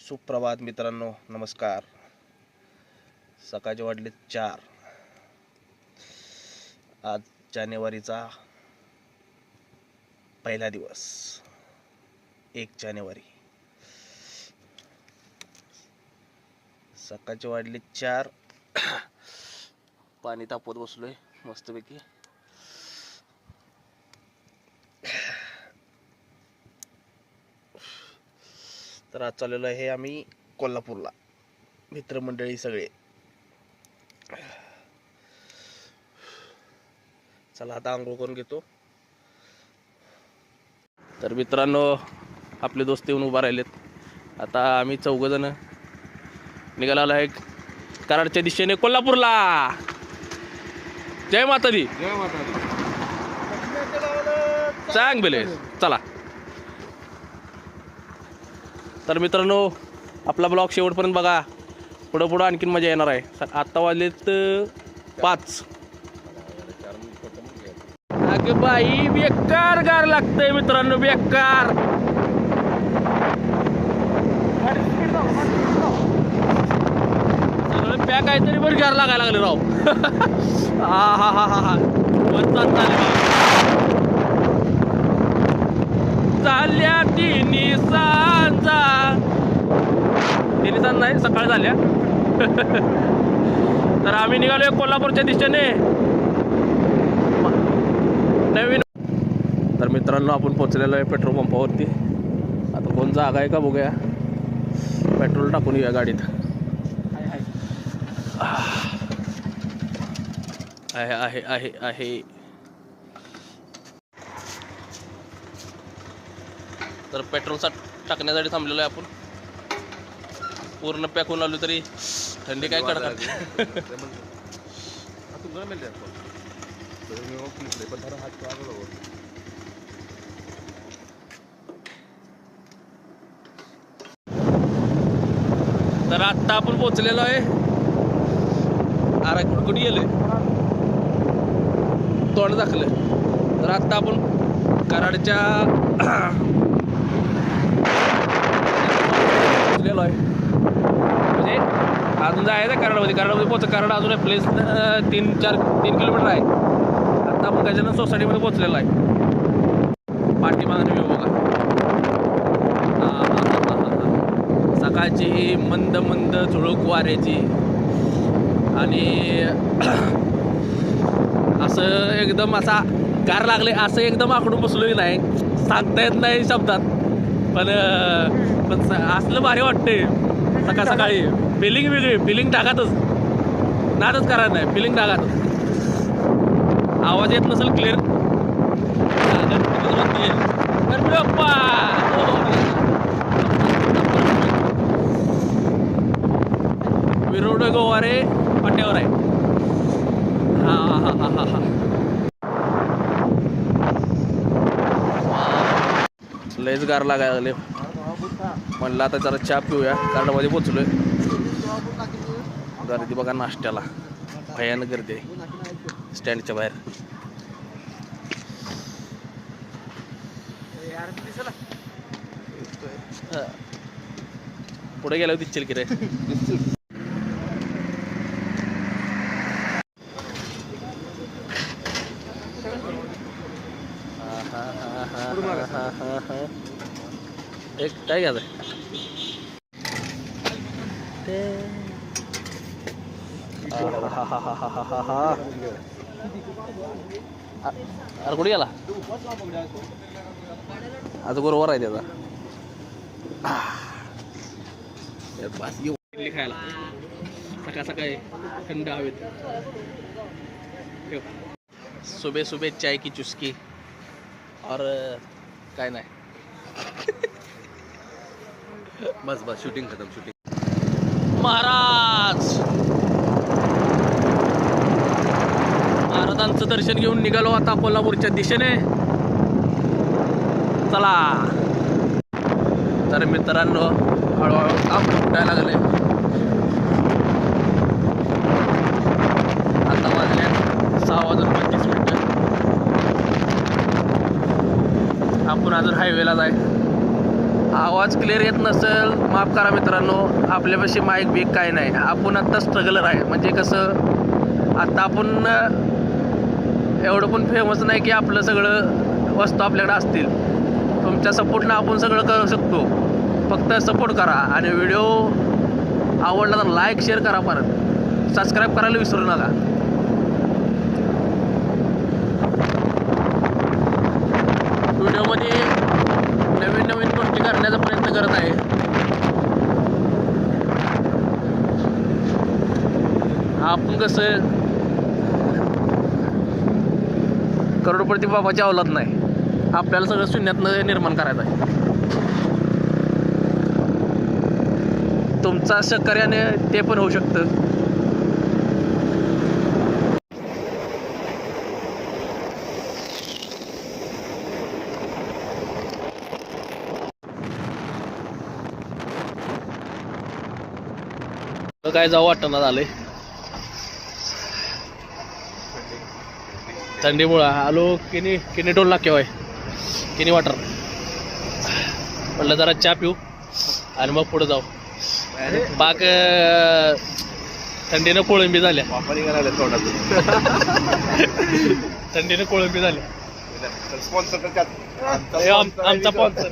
सुप्रभात मित्रांनो, नमस्कार. सकाळचे वाजले 4. आज जानेवारीचा पहिला दिवस, 1 जानेवारी. सकाळचे वाजले 4. पाणी तापवत बसलोय मस्तपैकी. तर आज चाललेलो आहे आम्ही कोल्हापूरला, मित्रमंडळी सगळे. चला आता आंघोळ करून घेतो. तर मित्रांनो, आपले दोस्त येऊन उभा राहिलेत. आता आम्ही 4 जण निघाला आहे कराडच्या दिशेने कोल्हापूरला. जय माता दी. जय माता दी. सांग बेले, चला. तर मित्रांनो, आपला ब्लॉग शेवटपर्यंत बघा. पुढं आणखीन मजा येणार आहे. आत्ता वाजलेत 5. अगं बाई, बेकार गार लागतंय मित्रांनो, बेकार. सगळं पॅक आहे तरी बरं गार लागायला लागले राव. हा हा हा हा हा चालल्या तिन्ही सांजा. तिन्ही सांज नाही, सकाळ झाल्या. तर आम्ही निघालोय कोल्हापूरच्या दिशेने नवीन. तर मित्रांनो, आपण पोहोचलेलो आहे पेट्रोल पंपावरती. आता कोण जागा आहे का बघूया. पेट्रोल टाकून येऊया गाडीत. आहे आहे आहे आहे. तर पेट्रोल टाकण्यासाठी थांबलेलो आहे आपण. पूर्ण पॅक होऊन आलो तरी थंडी काय कडक. तर आत्ता आपण पोहोचलेलो आहे. अरे कुठे गेले, तोंड दाखलं. तर आत्ता आपण कराडच्या पोहोचलेलो आहे. म्हणजे अजून जायचं कराडमध्ये पोहोच. कराड अजून प्लेस 3 किलोमीटर आहे. आता आपण गजानन सोसायटीमध्ये पोहोचलेलो आहे. पाठीमागणे व्ह्यू बघा. सकाळची मंद मंद झुळूक वाऱ्याची आणि असं एकदम असा गार लागले असं एकदम आखडून बसलोही नाही, सांगता येत नाही शब्दात. पण असलं भारी वाटते सकाळी. फिलिंग वेगळी, फिलिंग टाकातच. नादच करायला नाही, फिलिंग टाकातच. आवाज येत नसेल क्लिअर. विरोड गोवारे पाट्यावर आहे. हा हा हा हा हा. लयच गार लागायला लागले. म्हणलं आता जरा चहा पिऊया. कराडमध्ये पोचलोय. गर्दी बघा नाश्त्याला, भयानक गर्दी आहे स्टँडच्या बाहेर. पुढे गेल्यावर दिसशील की रे. एक काय घ्यायचं अरे कुठे गेला. आज बरोबर आहे त्याचा. बस इडली खायला सकाळी थंड हवेत. सुबह सुबह चाय की चुस्की और काय नाही. बस शूटिंग खतम. महाराजांचं दर्शन घेऊन निघालो आता कोल्हापूरच्या दिशेने. चला. तर मित्रांनो, हळूहळू आपण उठायला लागले. आता वाजले 6:35. आपण अजून हायवेला जाय. आवाज क्लिअर येत नसेल माफ करा मित्रांनो. आपल्यापाशी माईक बीक काय नाही. आपण आत्ता स्ट्रगलर आहे. म्हणजे कसं आत्ता आपण एवढं पण फेमस नाही की आपलं सगळं वस्तू आपल्याकडे असतील. तुमच्या सपोर्टनं आपण सगळं करू शकतो. फक्त सपोर्ट करा आणि व्हिडिओ आवडला तर लाईक शेअर करा. परत सबस्क्राईब करायला विसरू नका. व्हिडिओमध्ये नवीन नवीन गोष्टी करण्याचा प्रयत्न करत आहे. आपण कसं करोडपती बाबाची अवलाद नाही. आपल्याला सगळं शून्यातनं निर्माण करायचं आहे. तुमचा सहकार्याने ते पण होऊ शकतं. काय जाऊ वाटणार झालंय. थंडीमुळं आलो किनी टोल नाक्यावर किनी वाटर म्हटलं जरा चहा पिऊ आणि मग पुढे जाऊ. बाग थंडीनं कोळंबी झाल्या. थंडीनं कोळंबी झाल्या. आमचा स्पॉन्सर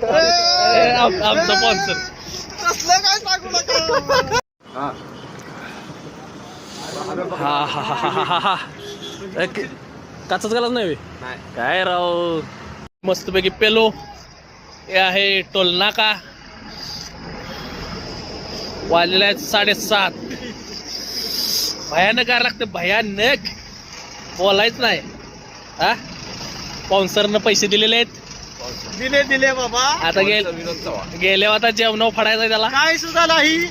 हा हा हा हा हा हा काचच गलाच नाही काय राव. मस्तपैकी पेलो हे आहे टोल नाका. वाजलेला आहे 7:30. भयानक काय लागतं. भयानक बोलायच नाही. हा स्पॉन्सरनं पैसे दिलेले आहेत. दिले बाबा. आता गेले आता जेवणावर फाडायचं त्याला. काय सुद्धा नाही.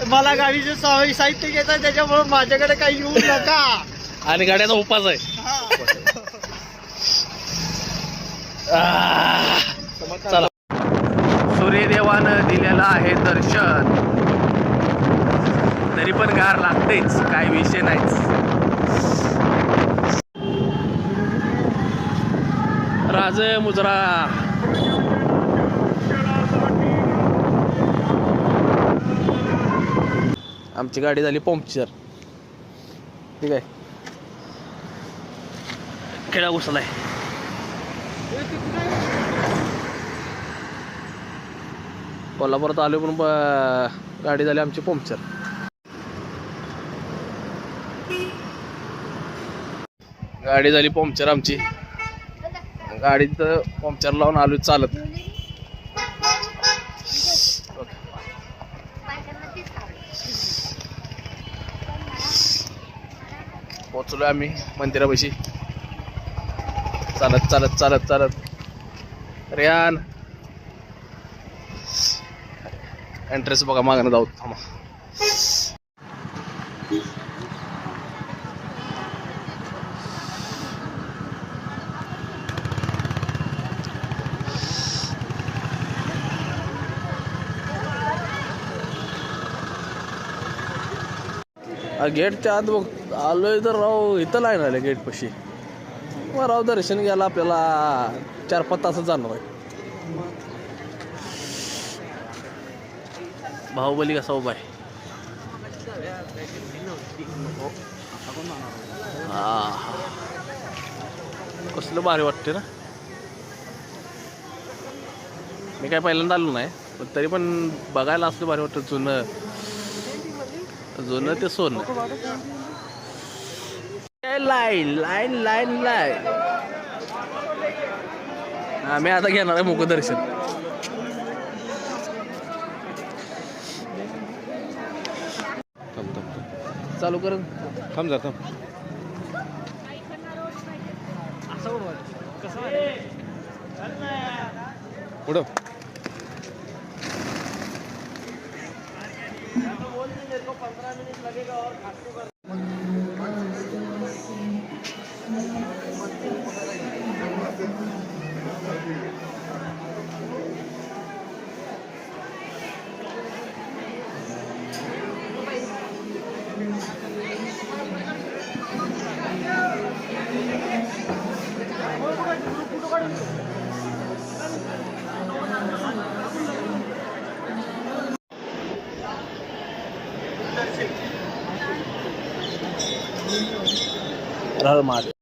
मला गाडीचे साहित्य घ्यायचं आहे त्याच्यामुळे माझ्याकडे काही येऊ नका. आणि गाड्याचा उपास आहे. चला. सूर्यदेवानं दिलेलं आहे दर्शन. तरी पण गार लागतेच. काय विषय नाहीच. राज मुजरा आमची गाडी झाली पंक्चर. ठीक आहे. खेळा घुसलाय. कोल्हापुरात आलो पण गाडी झाली आमची पंक्चर. गाडी झाली पंक्चर आमची. गाडीत पंक्चर लावून आलो चालत. पोचलो आम्ही मंदिरापाशी चालत चालत चालत चालत. रियान एंट्रेस बघा मागणं जाऊ. थांबा. गेटच्या आत बघ आलोय तर राव इथं लाईन आले गेट पशी. मग राव दर्शन घ्यायला आपल्याला 4-5 तासच जाणार आहे. बाहुबली कसा उभा आहे. हा कसलं भारी वाटते ना. मी काय पहिल्यांदा आलो नाही पण तरी पण बघायला असलं भारी वाटतं. जुनं ते सोनं. Line line line line. आम्ही आता घेणार आहे मुखदर्शन. चालू कर. थांब जातो. पुढं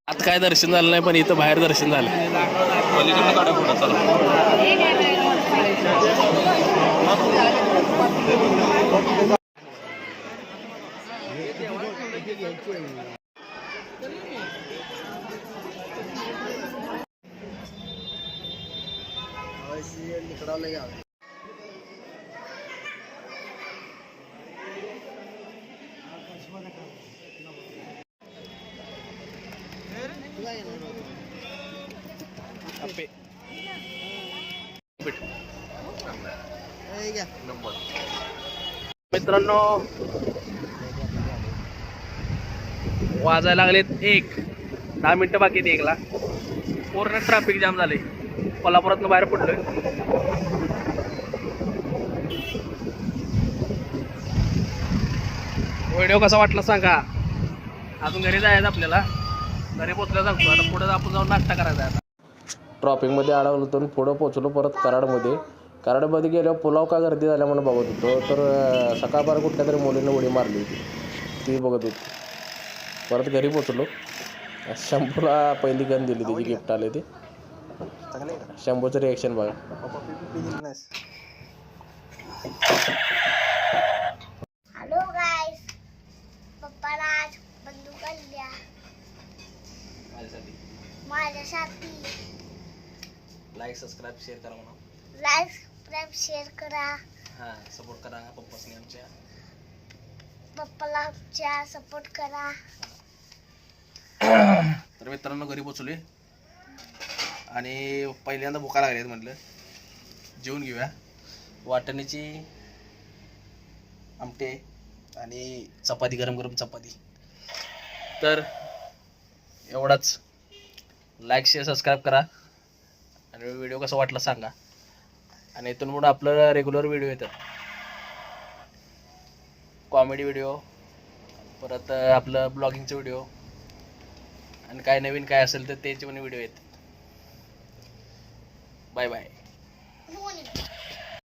आता काय दर्शन झालं नाही पण इथं बाहेर दर्शन झालं. पलीकडनं काढा फोटो चला. मित्रांनो वाजायला लागलेत 1, 10 मिनिटं बाकी आहेत 1ला. पूर्ण ट्रॅफिक जाम झाले. कोल्हापुरातनं बाहेर पडलोय. व्हिडिओ कसा वाटला सांगा. अजून घरी जायचं आपल्याला. घरी पोचल्या सांगतो. आता पुढे आपण जाऊन नाश्ता करायचा आहे. ट्रॉपिकमध्ये अडवलं तर पुढं पोचलो परत कराडमध्ये. कराडमध्ये गेल्यावर पुलाव का गर्दी झाल्या म्हणून बघत होतो तर सकाळपार कुठल्या तरी मुलीनं उडी मारली होती ती बघत होती. परत घरी पोचलो. शंभूला पहिली गन दिली त्याची गिफ्ट आले ते. शंभूचं रिॲक्शन बघा. हॅलो गाईस, पप्पाला आज बंदूक आणल्या माझ्यासाठी. लाईक सबस्क्राईब शेअर करा म्हणा. लाईक सबस्क्राईब शेअर करा. हां सपोर्ट करा पप्पासनी आमच्या. पप्पाला आमच्या सपोर्ट करा. तर मित्रांनो घरी पोचलोय आणि पहिल्यांदा भुका लागल्यात म्हटलं जेवून घेऊया. वाटणीची आमटे आणि चपाती, गरम गरम चपाती. तर एवढाच. लाईक शेअर सबस्क्राईब करा आणि व्हिडिओ कसा वाटला सांगा. आणि इथून पुढं आपलं रेग्युलर व्हिडिओ येतात. कॉमेडी व्हिडिओ, परत आपलं ब्लॉगिंगचं व्हिडिओ आणि काय नवीन काय असेल तर त्याचे पण व्हिडिओ येतात. Bye bye.